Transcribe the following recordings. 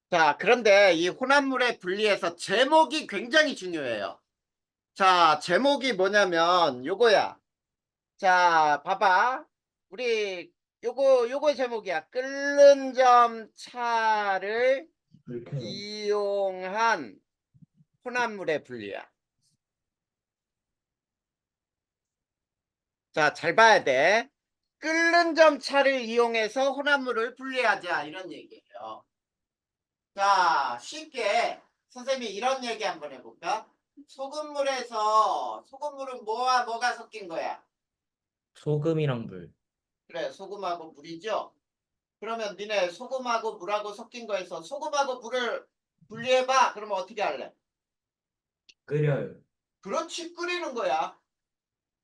자, 그런데 이 혼합물의 분리에서 제목이 굉장히 중요해요. 자, 제목이 뭐냐면 요거야. 자, 봐봐. 우리 요거 제목이야. 끓는 점 차를 불쾌는 이용한 혼합물의 분리야. 자, 잘 봐야 돼. 끓는 점 차를 이용해서 혼합물을 분리하자 이런 얘기예요. 자, 쉽게 선생님이 이런 얘기 한번 해볼까? 소금물은 뭐와 뭐가 섞인 거야? 소금이랑 물. 그래, 소금하고 물이죠. 그러면 니네 소금하고 물하고 섞인 거에서 소금하고 물을 분리해봐. 그러면 어떻게 할래? 끓여요. 그렇지, 끓이는 거야.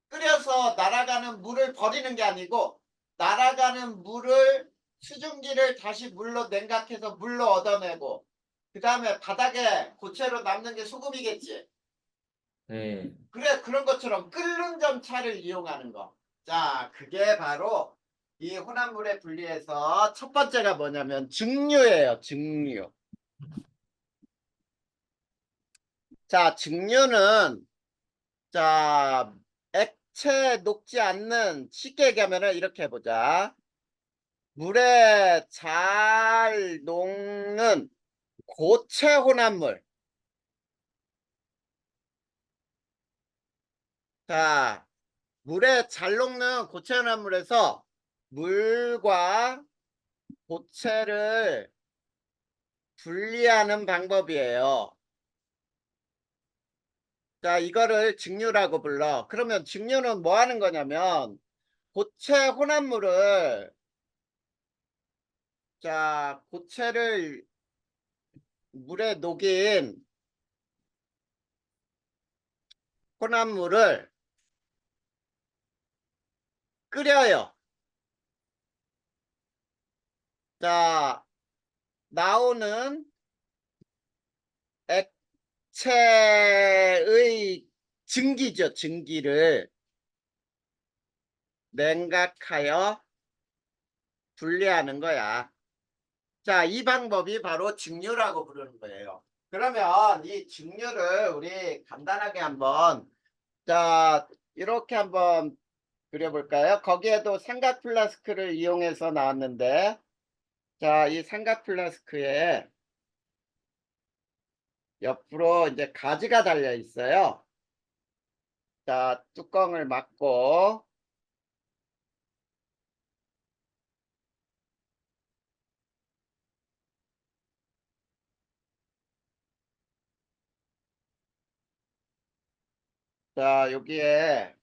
끓여서 날아가는 물을 버리는 게 아니고 날아가는 물을 수증기를 다시 물로 냉각해서 물로 얻어내고 그 다음에 바닥에 고체로 남는 게 소금이겠지. 네. 그래, 그런 것처럼 끓는 점차를 이용하는 거. 자, 그게 바로 이 혼합물의 분리에서 첫 번째가 뭐냐면 증류예요. 증류. 자, 증류는 자, 액체 녹지 않는, 쉽게 얘기하면 이렇게 해보자. 물에 잘 녹는 고체 혼합물. 자, 물에 잘 녹는 고체 혼합물에서 물과 고체를 분리하는 방법이에요. 자, 이거를 증류라고 불러. 그러면 증류는 뭐 하는 거냐면 고체 혼합물을, 자, 고체를 물에 녹인 혼합물을 끓여요. 자, 나오는 액체의 증기죠. 증기를 냉각하여 분리하는 거야. 자, 이 방법이 바로 증류라고 부르는 거예요. 그러면 이 증류를 우리 간단하게 한번, 자, 이렇게 한번 그려볼까요? 거기에도 삼각 플라스크를 이용해서 나왔는데, 자, 이 삼각 플라스크에 옆으로 이제 가지가 달려 있어요. 자, 뚜껑을 막고, 자, 여기에,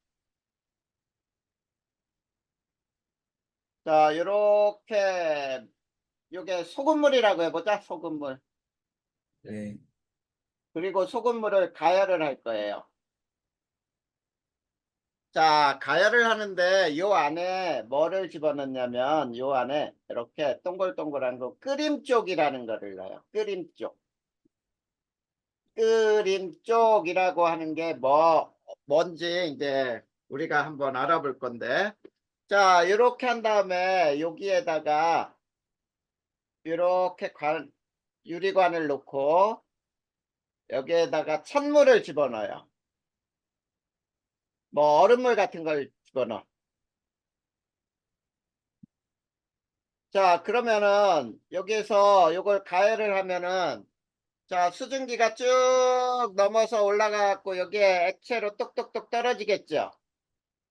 자, 요렇게, 요게 소금물이라고 해보자, 소금물. 네. 그리고 소금물을 가열을 할 거예요. 자, 가열을 하는데 요 안에 뭐를 집어넣냐면 요 안에 이렇게 동글동글한 거 끓임 쪽이라는 거를 넣어요. 끓임 쪽. 끓임 쪽이라고 하는 게 뭔지 이제 우리가 한번 알아볼 건데. 자, 이렇게 한 다음에 여기에다가 이렇게 유리관을 놓고 여기에다가 찬물을 집어넣어요. 뭐 얼음물 같은 걸 집어넣어. 자, 그러면은 여기에서 요걸 가열을 하면은, 자, 수증기가 쭉 넘어서 올라가갖고 여기에 액체로 똑똑똑 떨어지겠죠.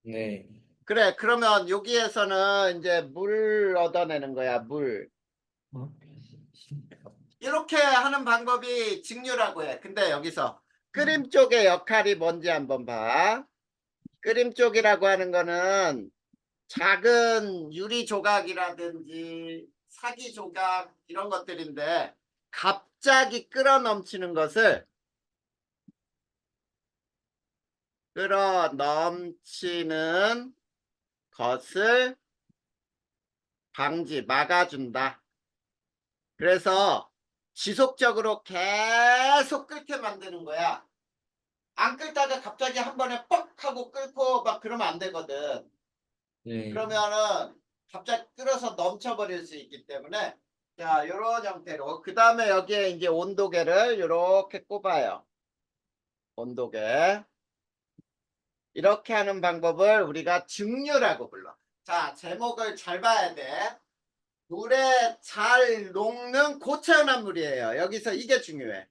네. 그래, 그러면 여기에서는 이제 물 얻어내는 거야, 물. 어? 이렇게 하는 방법이 직류라고 해. 근데 여기서 끓임 쪽의 역할이 뭔지 한번 봐. 끓임 쪽이라고 하는 거는 작은 유리 조각이라든지 사기 조각 이런 것들인데 갑자기 끌어 넘치는 것을, 끌어 넘치는 것을 막아준다. 그래서 지속적으로 계속 끓게 만드는 거야. 안 끓다가 갑자기 한 번에 뻑 하고 끓고 막 그러면 안 되거든. 네. 그러면은 갑자기 끓어서 넘쳐버릴 수 있기 때문에 자, 요런 형태로. 그 다음에 여기에 이제 온도계를 이렇게 꼽아요. 온도계. 이렇게 하는 방법을 우리가 증류라고 불러. 자, 제목을 잘 봐야 돼. 물에 잘 녹는 고체온한 물이에요. 여기서 이게 중요해.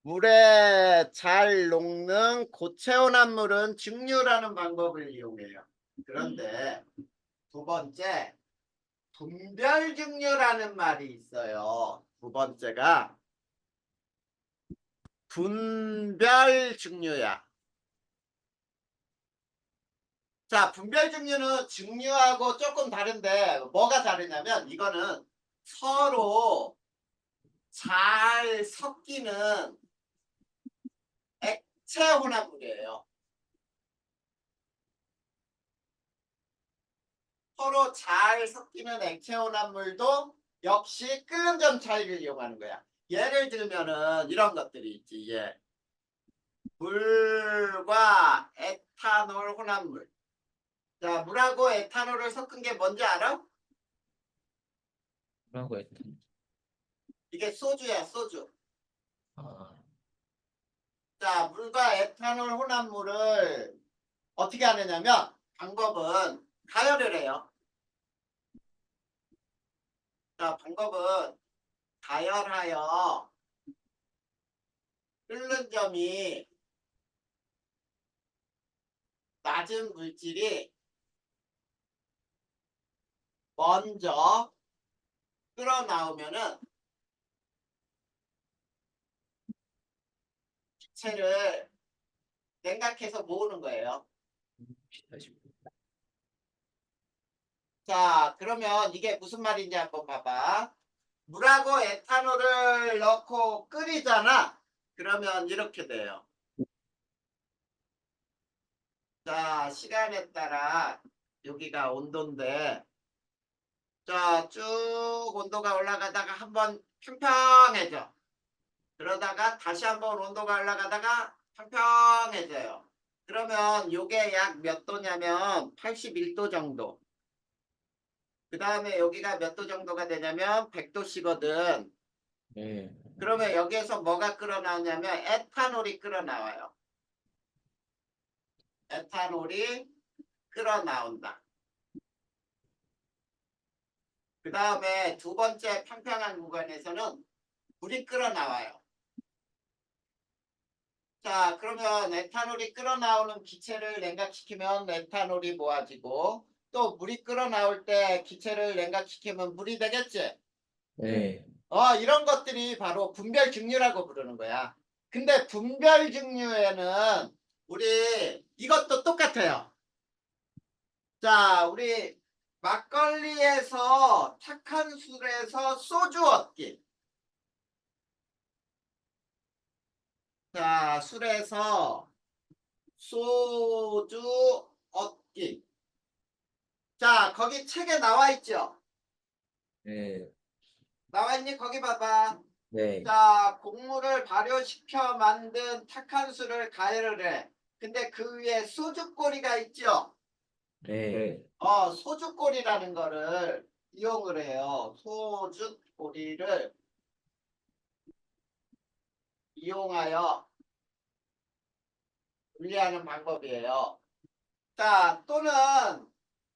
물에 잘 녹는 고체온한 물은 증류라는 방법을 이용해요. 그런데 두 번째, 분별 증류라는 말이 있어요. 두 번째가 분별 증류야. 자, 분별 증류는 증류하고 조금 다른데 뭐가 다르냐면 이거는 서로 잘 섞이는 액체 혼합물이에요. 서로 잘 섞이는 액체 혼합물도 역시 끓는 점 차이를 이용하는 거야. 예를 들면은 이런 것들이 있지. 예. 물과 에탄올 혼합물. 자, 물하고 에탄올을 섞은 게 뭔지 알아? 뭐라고 했던? 이게 소주야, 소주. 아, 자, 물과 에탄올 혼합물을 어떻게 하느냐면 방법은 가열을 해요. 자, 방법은 가열하여 끓는 점이 낮은 물질이 먼저 끓어나오면은 기체를 냉각해서 모으는 거예요. 다시. 자, 그러면 이게 무슨 말인지 한번 봐봐. 물하고 에탄올을 넣고 끓이잖아. 그러면 이렇게 돼요. 자, 시간에 따라 여기가 온도인데 자, 쭉 온도가 올라가다가 한번 평평해져. 그러다가 다시 한번 온도가 올라가다가 평평해져요. 그러면 요게 약 몇 도냐면 81도 정도. 그 다음에 여기가 몇 도 정도가 되냐면 100도씨거든. 네. 그러면 여기에서 뭐가 끓어나오냐면 에탄올이 끓어나와요. 에탄올이 끓어나온다. 그 다음에 두 번째 평평한 구간에서는 물이 끓어나와요. 자, 그러면 에탄올이 끓어나오는 기체를 냉각시키면 에탄올이 모아지고 또 물이 끓어나올 때 기체를 냉각시키면 물이 되겠지? 네. 이런 것들이 바로 분별 증류라고 부르는 거야. 근데 분별 증류에는 우리 이것도 똑같아요. 자, 우리 막걸리에서 착한 술에서 소주 얻기. 자, 술에서 소주 얻기. 자, 거기 책에 나와 있죠? 네. 나와 있니? 거기 봐봐. 네. 자, 곡물을 발효시켜 만든 탁한 술을 가열을 해. 근데 그 위에 소주꼬리가 있죠? 네. 소주꼬리라는 거를 이용을 해요. 소주꼬리를 이용하여 분리하는 방법이에요. 자, 또는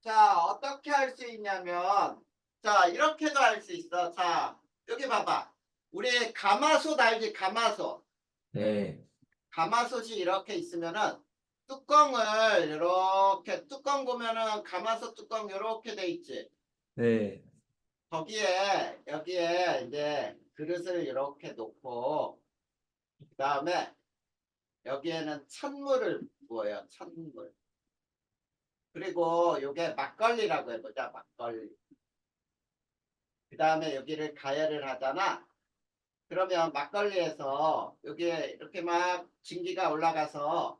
자, 어떻게 할 수 있냐면 자, 이렇게도 할 수 있어. 자, 여기 봐봐. 우리 가마솥 알지? 가마솥. 네. 가마솥이 이렇게 있으면은 뚜껑을 이렇게 뚜껑 보면은 가마솥 뚜껑 이렇게 돼 있지. 네. 거기에 여기에 이제 그릇을 이렇게 놓고 그다음에 여기에는 찬물을 부어요. 찬물. 그리고 요게 막걸리라고 해보자. 막걸리. 그다음에 여기를 가열을 하잖아. 그러면 막걸리에서 여기에 이렇게 막 증기가 올라가서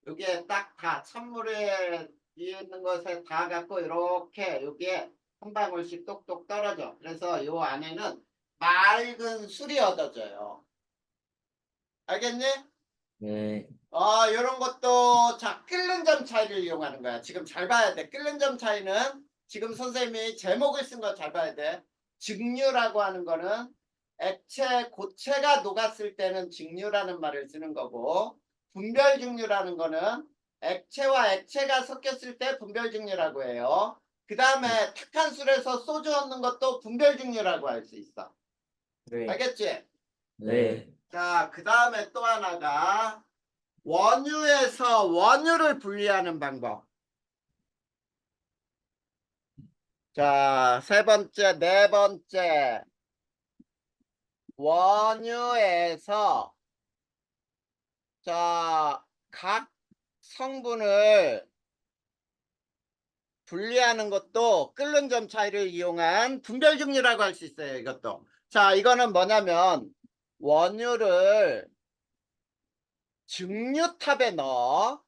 여기에 딱 다 찬물에 있는 것에 다 갖고 이렇게 여기에 한 방울씩 똑똑 떨어져. 그래서 요 안에는 맑은 술이 얻어져요. 알겠니? 네. 요런 것도 자 끓는 점 차이를 이용하는 거야. 지금 잘 봐야 돼. 끓는 점 차이는 지금 선생님이 제목을 쓴 거 잘 봐야 돼. 증류라고 하는 거는 액체, 고체가 녹았을 때는 증류라는 말을 쓰는 거고, 분별 증류라는 거는 액체와 액체가 섞였을 때 분별 증류라고 해요. 그 다음에 탁한 술에서 소주 얻는 것도 분별 증류라고 할 수 있어. 네. 알겠지? 네. 자, 그 다음에 또 하나가 원유에서 원유를 분리하는 방법. 자, 세 번째, 네 번째. 원유에서 자, 각 성분을 분리하는 것도 끓는 점 차이를 이용한 분별 증류라고 할 수 있어요. 이것도. 자, 이거는 뭐냐면 원유를 증류탑에 넣어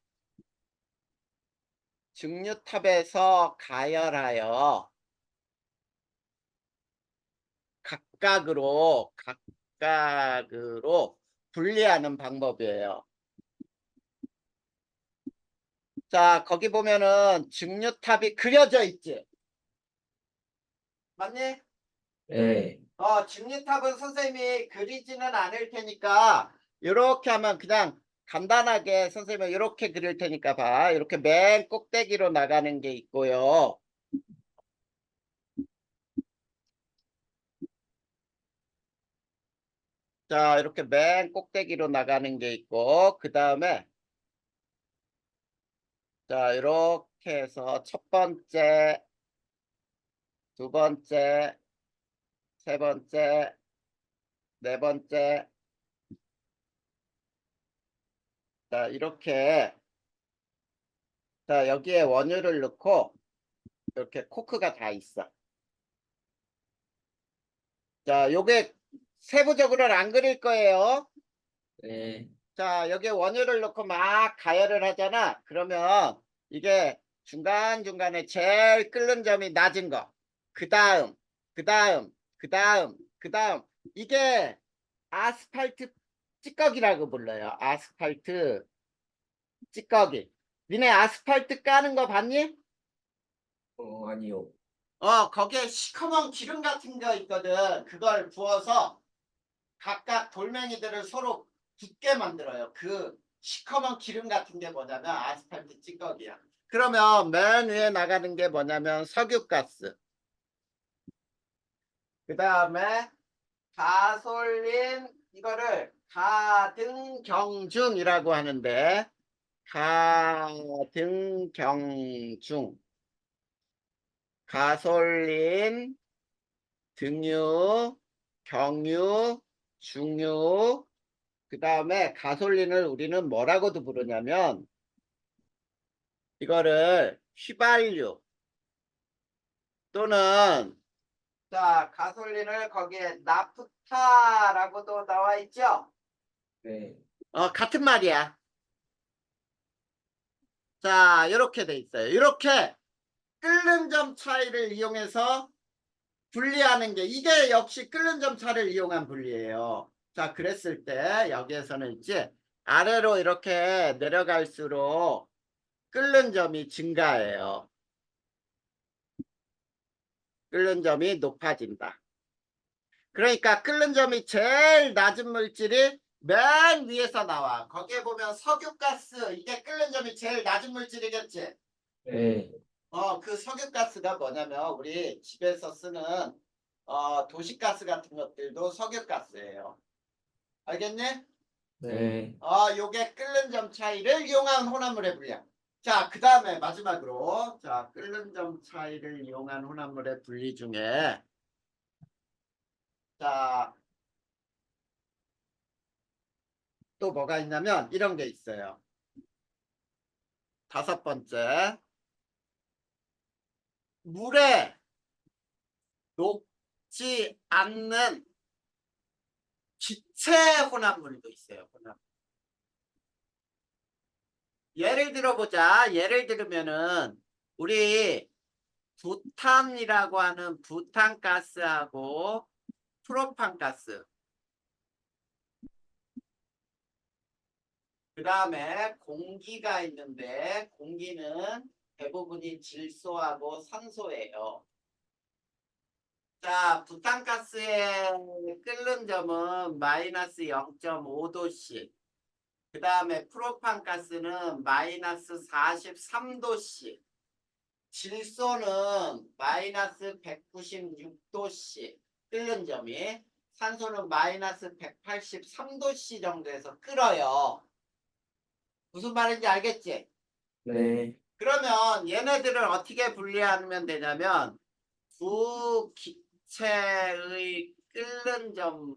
증류탑에서 가열하여 각각으로 분리하는 방법이에요. 자, 거기 보면은 증류탑이 그려져 있지. 맞니? 네. 증류탑은 선생님이 그리지는 않을 테니까 이렇게 하면 그냥 간단하게 선생님은 이렇게 그릴 테니까 봐. 이렇게 맨 꼭대기로 나가는 게 있고요. 자, 이렇게 맨 꼭대기로 나가는 게 있고, 그 다음에 자, 이렇게 해서 첫 번째, 두 번째, 세 번째, 네 번째. 자, 이렇게 자, 여기에 원유를 넣고 이렇게 코크가 다 있어. 자, 요게 세부적으로는 안 그릴 거예요. 네. 자, 여기에 원유를 넣고 막 가열을 하잖아. 그러면 이게 중간중간에 제일 끓는 점이 낮은 거. 그 다음, 그 다음, 그 다음, 그 다음. 이게 아스팔트 찌꺼기라고 불러요. 아스팔트 찌꺼기. 니네 아스팔트 까는 거 봤니? 아니요. 거기에 시커먼 기름 같은 거 있거든. 그걸 부어서 각각 돌멩이들을 서로 붙게 만들어요. 그 시커먼 기름 같은 게 뭐냐면 아스팔트 찌꺼기야. 그러면 맨 위에 나가는 게 뭐냐면 석유가스. 그 다음에 가솔린, 이거를 가등경중이라고 하는데, 가등경중, 가솔린, 등유, 경유, 중유. 그 다음에 가솔린을 우리는 뭐라고도 부르냐면 이거를 휘발유 또는 자, 가솔린을 거기에 나프타라고도 나와 있죠. 네. 같은 말이야. 자, 이렇게 돼 있어요. 이렇게 끓는 점 차이를 이용해서 분리하는 게, 이게 역시 끓는 점 차를 이용한 분리예요. 자, 그랬을 때 여기에서는 있지, 아래로 이렇게 내려갈수록 끓는 점이 증가해요. 끓는 점이 높아진다. 그러니까 끓는 점이 제일 낮은 물질이 맨 위에서 나와. 거기에 보면 석유가스, 이게 끓는 점이 제일 낮은 물질이겠지. 네. 그 석유가스가 뭐냐면 우리 집에서 쓰는 도시가스 같은 것들도 석유가스예요. 알겠니? 네. 요게 끓는 점 차이를 이용한 혼합물의 분량. 자, 그 다음에 마지막으로 자, 끓는 점 차이를 이용한 혼합물의 분리 중에 자, 또 뭐가 있냐면 이런 게 있어요. 다섯 번째, 물에 녹지 않는 기체 혼합물도 있어요. 혼합물. 예를 들어보자. 예를 들면은 우리 부탄이라고 하는 부탄가스하고 프로판가스, 그 다음에 공기가 있는데 공기는 대부분이 질소하고 산소예요. 자, 부탄가스의 끓는 점은 마이너스 0.5도씨. 그 다음에 프로판가스는 마이너스 43도씨. 질소는 마이너스 196도씨. 끓는 점이. 산소는 마이너스 183도씨 정도에서 끓어요. 무슨 말인지 알겠지? 네. 그러면 얘네들을 어떻게 분리하면 되냐면 두 기체의 끓는 점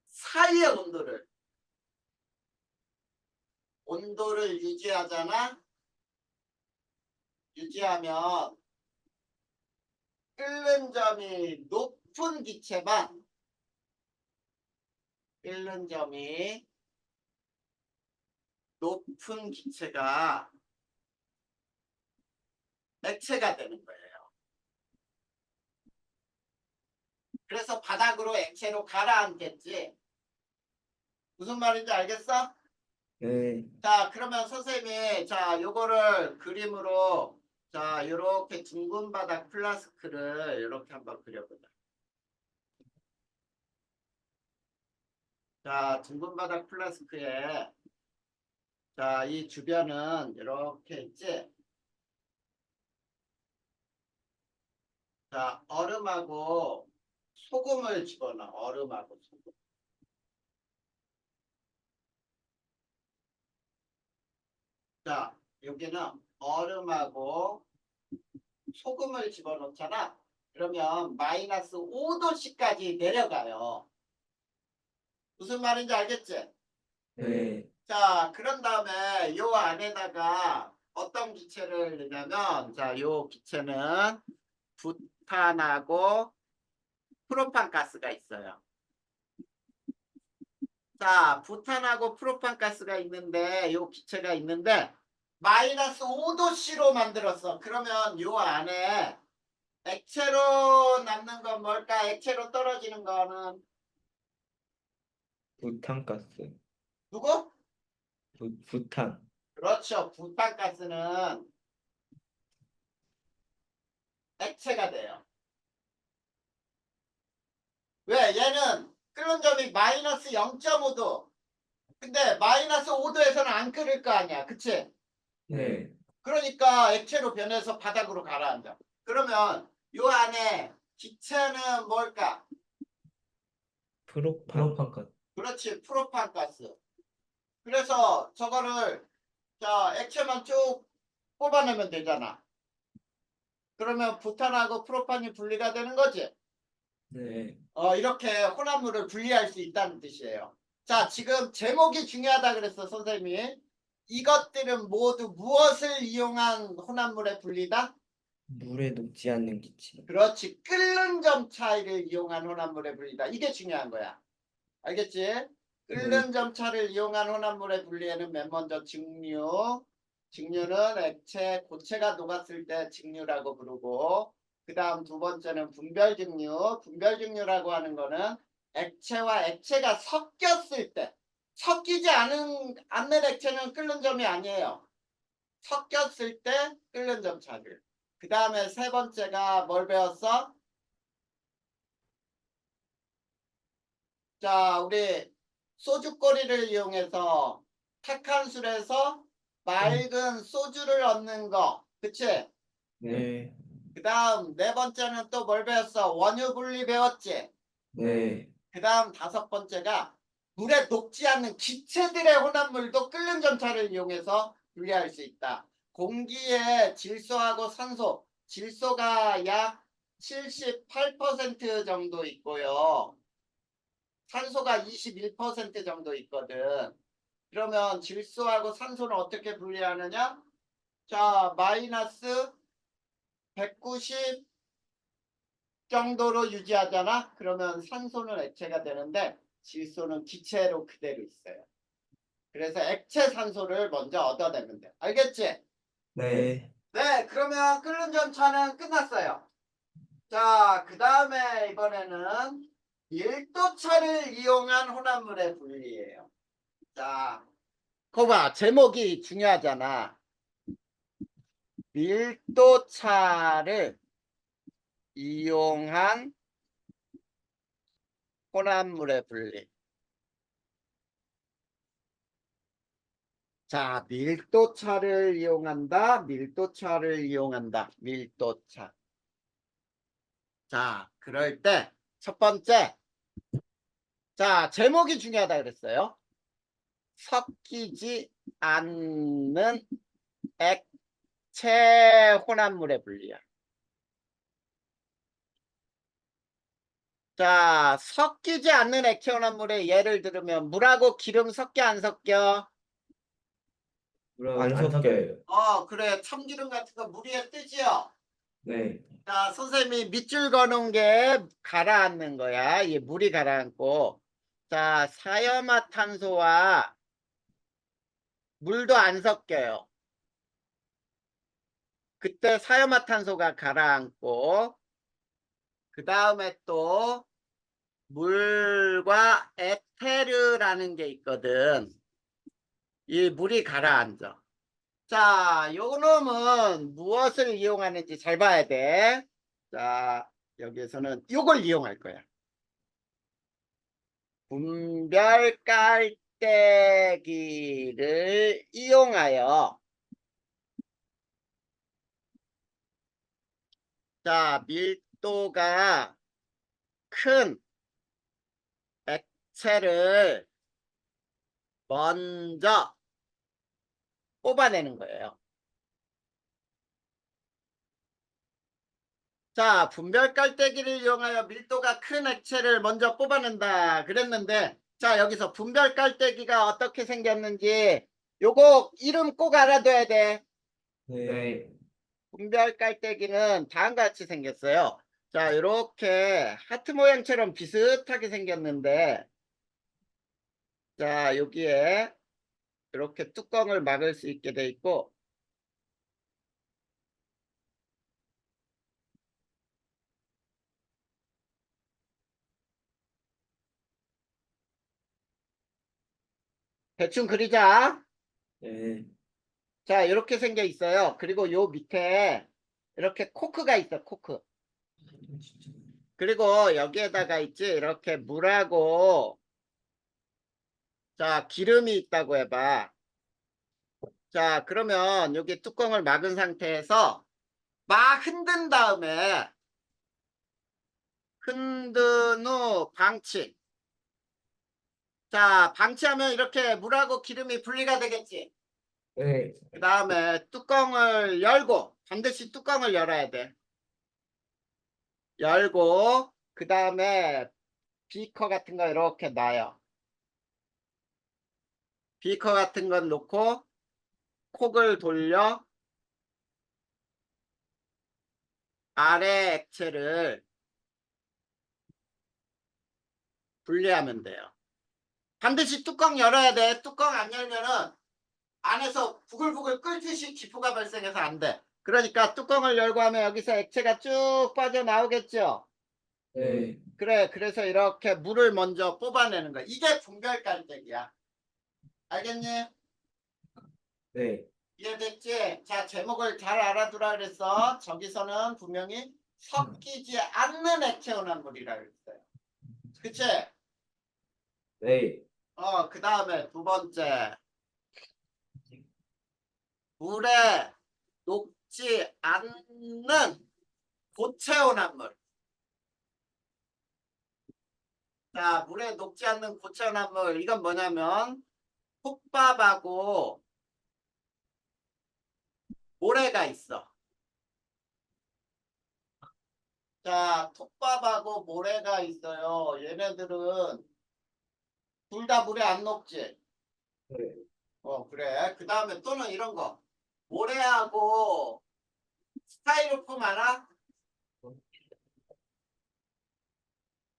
사이의 온도를 유지하잖아. 유지하면 끓는 점이 높은 기체만 끓는 점이 높은 기체가 액체가 되는 거예요. 그래서 바닥으로 액체로 가라앉겠지. 무슨 말인지 알겠어? 네. 자, 그러면 선생님이 자, 요거를 그림으로 자, 요렇게 둥근 바닥 플라스크를 이렇게 한번 그려보자. 자, 둥근 바닥 플라스크에 자, 이 주변은 이렇게 있지. 자, 얼음하고 소금을 집어넣어. 얼음하고 소금. 자, 여기는 얼음하고 소금을 집어넣잖아. 그러면 마이너스 5도씨까지 내려가요. 무슨 말인지 알겠지? 네. 자, 그런 다음에 요 안에다가 어떤 기체를 넣냐면, 자, 요 기체는 부탄하고 프로판가스가 있어요. 자, 부탄하고 프로판가스가 있는데, 요 기체가 있는데, 마이너스 5도씨로 만들었어. 그러면 요 안에 액체로 남는 건 뭘까? 액체로 떨어지는 거는 부탄가스. 누구? 부탄. 그렇죠. 부탄가스는 액체가 돼요. 왜? 얘는 끓는 점이 마이너스 0.5도. 근데 마이너스 5도에서는 안 끓을 거 아니야. 그치? 네. 그러니까 액체로 변해서 바닥으로 가라앉아. 그러면 요 안에 기체는 뭘까? 프로판가스. 그렇지. 프로판가스. 그래서 저거를 자 액체만 쭉 뽑아내면 되잖아. 그러면 부탄하고 프로판이 분리가 되는 거지. 네. 이렇게 혼합물을 분리할 수 있다는 뜻이에요. 자, 지금 제목이 중요하다 그랬어, 선생님이. 이것들은 모두 무엇을 이용한 혼합물의 분리다? 물에 녹지 않는 기체. 그렇지. 끓는 점 차이를 이용한 혼합물의 분리다. 이게 중요한 거야. 알겠지? 끓는 점 차를 이용한 혼합물의 분리에는 맨 먼저 증류. 증류는 액체, 고체가 녹았을 때 증류라고 부르고, 그 다음 두 번째는 분별증류. 분별증류라고 하는 거는 액체와 액체가 섞였을 때, 섞이지 않는 액체는 끓는 점이 아니에요. 섞였을 때 끓는 점 차를. 그 다음에 세 번째가 뭘 배웠어? 자, 우리 소주꼬리를 이용해서 탁한 술에서 맑은 소주를 얻는 거. 그치? 네. 그 다음 네 번째는 또 뭘 배웠어? 원유 분리 배웠지? 네. 그 다음 다섯 번째가 물에 녹지 않는 기체들의 혼합물도 끓는 점차를 이용해서 분리할 수 있다. 공기의 질소하고 산소, 질소가 약 78% 정도 있고요. 산소가 21% 정도 있거든. 그러면 질소하고 산소는 어떻게 분리하느냐? 자, 마이너스 190 정도로 유지하잖아. 그러면 산소는 액체가 되는데 질소는 기체로 그대로 있어요. 그래서 액체 산소를 먼저 얻어내면 돼. 알겠지? 네. 네, 그러면 끓는 점차는 끝났어요. 자, 그 다음에 이번에는 1도차를 이용한 혼합물의 분리예요. 자, 거봐, 제목이 중요하잖아. 밀도차를 이용한 혼합물의 분리. 자, 밀도차를 이용한다. 밀도차를 이용한다. 밀도차. 자, 그럴 때 첫 번째. 자, 제목이 중요하다 그랬어요. 섞이지 않는 액체 혼합물의 분리야. 자, 섞이지 않는 액체 혼합물의 예를 들으면 물하고 기름 섞여 안 섞여? 안 섞여요. 그래. 참기름 같은 거 물 위에 뜨지요? 네. 자, 선생님이 밑줄 거는 게 가라앉는 거야. 이 물이 가라앉고. 자, 사염화탄소와 물도 안 섞여요. 그때 사염화탄소가 가라앉고, 그 다음에 또 물과 에테르라는 게 있거든. 이 물이 가라앉아. 자, 요 놈은 무엇을 이용하는지 잘 봐야 돼. 자, 여기에서는 요걸 이용할 거야. 분별 깔때기를 이용하여 자, 밀도가 큰 액체를 먼저 뽑아내는 거예요. 자, 분별 깔때기를 이용하여 밀도가 큰 액체를 먼저 뽑아낸다 그랬는데, 자, 여기서 분별 깔때기가 어떻게 생겼는지 요거 이름 꼭 알아둬야 돼. 네. 분별 깔때기는 다음과 같이 생겼어요. 자, 이렇게 하트 모양처럼 비슷하게 생겼는데, 자, 여기에 이렇게 뚜껑을 막을 수 있게 돼 있고, 대충 그리자. 네. 자, 이렇게 생겨 있어요. 그리고 요 밑에 이렇게 코크가 있어, 코크. 그리고 여기에다가 있지, 이렇게 물하고, 자, 기름이 있다고 해봐. 자, 그러면 여기 뚜껑을 막은 상태에서 막 흔든 다음에, 흔든 후 방치. 자, 방치하면 이렇게 물하고 기름이 분리가 되겠지. 네. 그 다음에 뚜껑을 열고, 반드시 뚜껑을 열어야 돼. 열고, 그 다음에 비커 같은 거 이렇게 놔요. 비커 같은 건 놓고 콕을 돌려 아래 액체를 분리하면 돼요. 반드시 뚜껑 열어야 돼. 뚜껑 안 열면은 안에서 부글부글 끓듯이 기포가 발생해서 안 돼. 그러니까 뚜껑을 열고 하면 여기서 액체가 쭉 빠져나오겠죠. 네. 그래, 그래서 이렇게 물을 먼저 뽑아내는 거야. 이게 분별 깔때기야. 알겠니? 네. 이해됐지? 자, 제목을 잘 알아두라 그랬어. 저기서는 분명히 섞이지 않는 액체 혼합물이라 그랬어요. 그치? 네. 그 다음에 두 번째. 물에 녹지 않는 고체 혼합물. 자, 물에 녹지 않는 고체 혼합물. 이건 뭐냐면 톱밥하고 모래가 있어. 자, 톱밥하고 모래가 있어요. 얘네들은 둘 다 물에 안 녹지. 네. 그래. 그 다음에 또는 이런 거. 모래하고 스타이로폼 알아?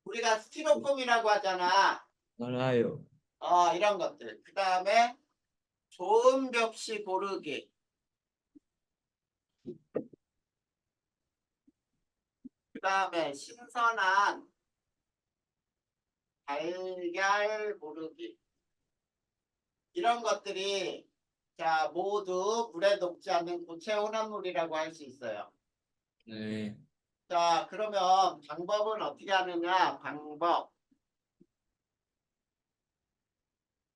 우리가 스티로폼이라고 하잖아. 알아요. 이런 것들. 그 다음에 좋은 벽시 고르기. 그 다음에 신선한 달걀 고르기. 이런 것들이 자 모두 물에 녹지 않는 고체 혼합물이라고 할 수 있어요. 네. 자, 그러면 방법은 어떻게 하느냐? 방법.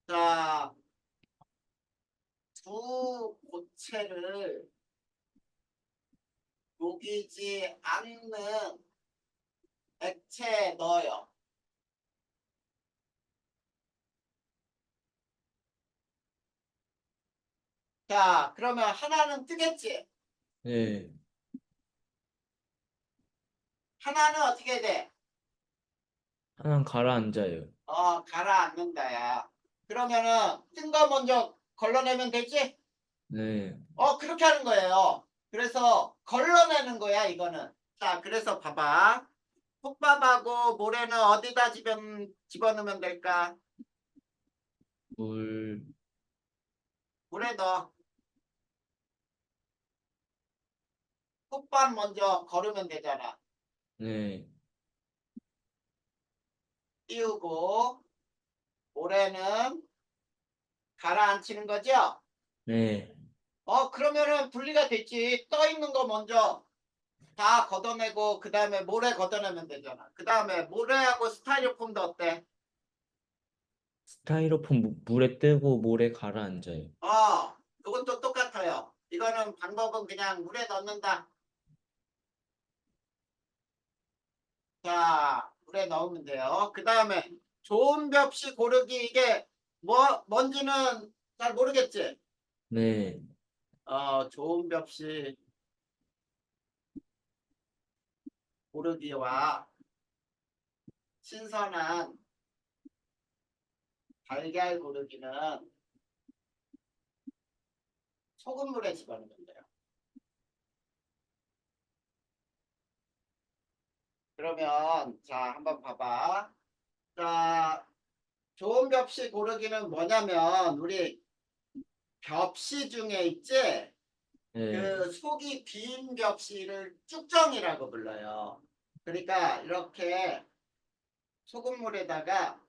자, 두 고체를 녹이지 않는 액체에 넣어요. 자, 그러면 하나는 뜨겠지? 네. 하나는 어떻게 돼? 하나는 가라앉아요. 가라앉는다야. 그러면은 뜬 거 먼저 걸러내면 되지? 네. 그렇게 하는 거예요. 그래서 걸러내는 거야, 이거는. 자, 그래서 봐봐. 톱밥하고 모래는 어디다 집어넣으면 될까? 물, 물에 넣어. 톱밥 먼저 걸으면 되잖아. 네. 띄우고 모래는 가라앉히는 거죠? 네. 그러면은 분리가 됐지. 떠 있는 거 먼저 다 걷어내고 그 다음에 모래 걷어내면 되잖아. 그 다음에 모래하고 스타일리폼도 어때? 스타이로폼 물에 뜨고 모래 가라앉아요. 그것도 똑같아요. 이거는 방법은 그냥 물에 넣는다. 자, 물에 넣으면 돼요. 그 다음에 좋은 벽시 고르기 이게 뭔지는 잘 모르겠지? 네. 좋은 벽시 고르기와 신선한 달걀 고르기는 소금물에 집어넣으면 돼요. 그러면 자 한번 봐봐. 자, 좋은 벽시 고르기는 뭐냐면 우리 벽시 중에 있지? 네. 그 속이 빈 벽시를 쭉정이라고 불러요. 그러니까 이렇게 소금물에다가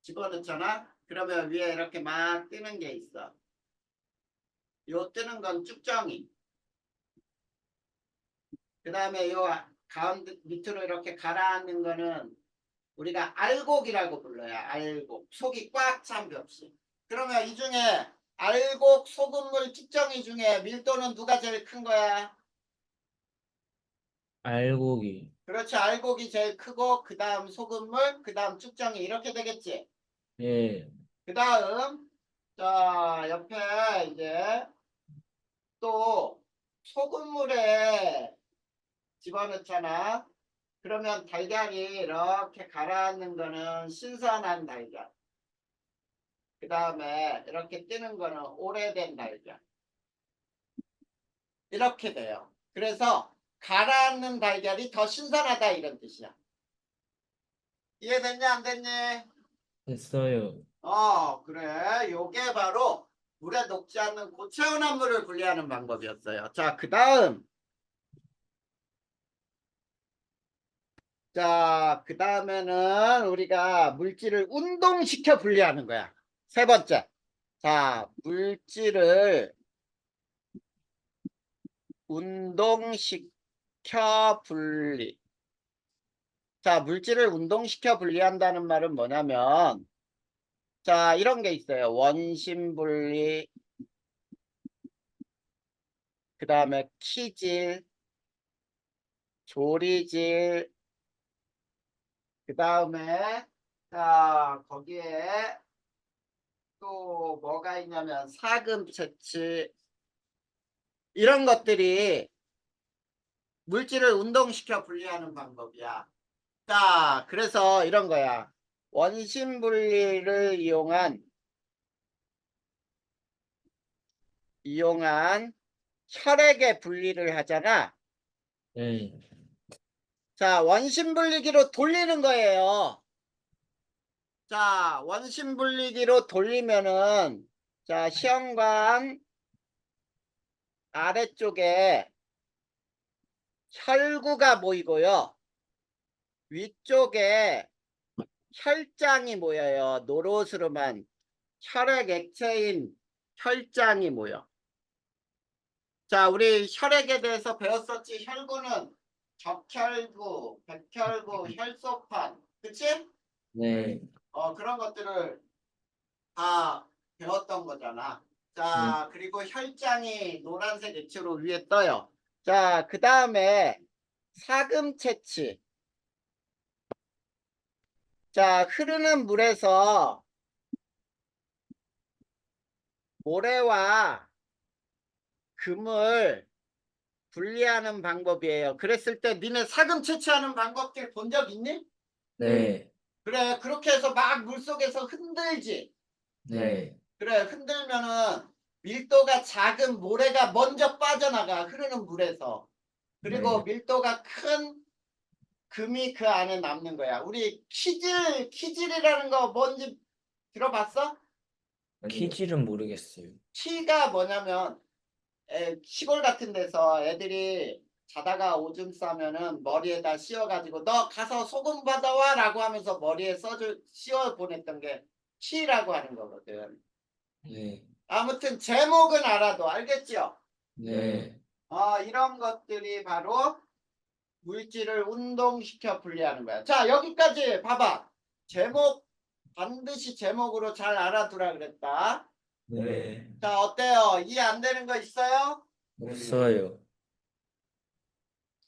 집어넣잖아. 그러면 위에 이렇게 막 뜨는 게 있어. 요 뜨는 건 쭉정이. 그 다음에 요 가운데 밑으로 이렇게 가라앉는 거는 우리가 알곡이라고 불러요. 알곡. 속이 꽉 찬 벽시. 그러면 이 중에 알곡, 소금물, 쭉정이 중에 밀도는 누가 제일 큰 거야? 알고기. 그렇지. 알곡이 제일 크고 그 다음 소금물, 그 다음 쭉정이 이렇게 되겠지. 예. 그 다음 자 옆에 이제 또 소금물에 집어넣잖아. 그러면 달걀이 이렇게 가라앉는 거는 신선한 달걀. 그 다음에 이렇게 뜨는 거는 오래된 달걀. 이렇게 돼요. 그래서 가라앉는 달걀이 더 신선하다 이런 뜻이야. 이해됐냐 안 됐니? 됐어요. 그래. 요게 바로 물에 녹지 않는 고체온한 물을 분리하는 방법이었어요. 자, 그 다음. 자, 그 다음에는 우리가 물질을 운동시켜 분리하는 거야. 세 번째. 자, 물질을 운동시켜 분리. 자, 물질을 운동시켜 분리한다는 말은 뭐냐면, 자, 이런 게 있어요. 원심 분리, 그 다음에 키질, 조리질, 그 다음에, 자, 거기에 또 뭐가 있냐면, 사금 채취, 이런 것들이 물질을 운동시켜 분리하는 방법이야. 자, 그래서 이런 거야. 원심 분리를 이용한 혈액의 분리를 하잖아. 네. 자, 원심 분리기로 돌리는 거예요. 자, 원심 분리기로 돌리면은 자, 시험관 아래쪽에 혈구가 보이고요. 위쪽에 혈장이 모여요. 노로스름한 혈액 액체인 혈장이 모여. 자, 우리 혈액에 대해서 배웠었지. 혈구는 적혈구, 백혈구, 혈소판, 그치? 네. 그런 것들을 다 배웠던 거잖아. 네. 자, 그리고 혈장이 노란색 액체로 위에 떠요. 자, 그 다음에 사금채취. 자, 흐르는 물에서 모래와 금을 분리하는 방법이에요. 그랬을 때 니네 사금 채취하는 방법들 본 적 있니? 네. 그래, 그렇게 해서 막 물속에서 흔들지. 네. 그래, 흔들면은 밀도가 작은 모래가 먼저 빠져나가, 흐르는 물에서. 그리고 네. 밀도가 큰 금이 그 안에 남는 거야. 우리 키질이라는 거 뭔지 들어봤어? 키질은 모르겠어요. 키가 뭐냐면 시골 같은 데서 애들이 자다가 오줌 싸면은 머리에다 씌워가지고 너 가서 소금 받아와 라고 하면서 머리에 씌워 보냈던 게 키라고 하는 거거든. 네. 아무튼 제목은 알아도 알겠죠? 네. 이런 것들이 바로 물질을 운동시켜 분리하는 거야. 자, 여기까지 봐봐. 제목 반드시 제목으로 잘 알아두라 그랬다. 네. 자, 어때요? 이해 안 되는 거 있어요? 없어요.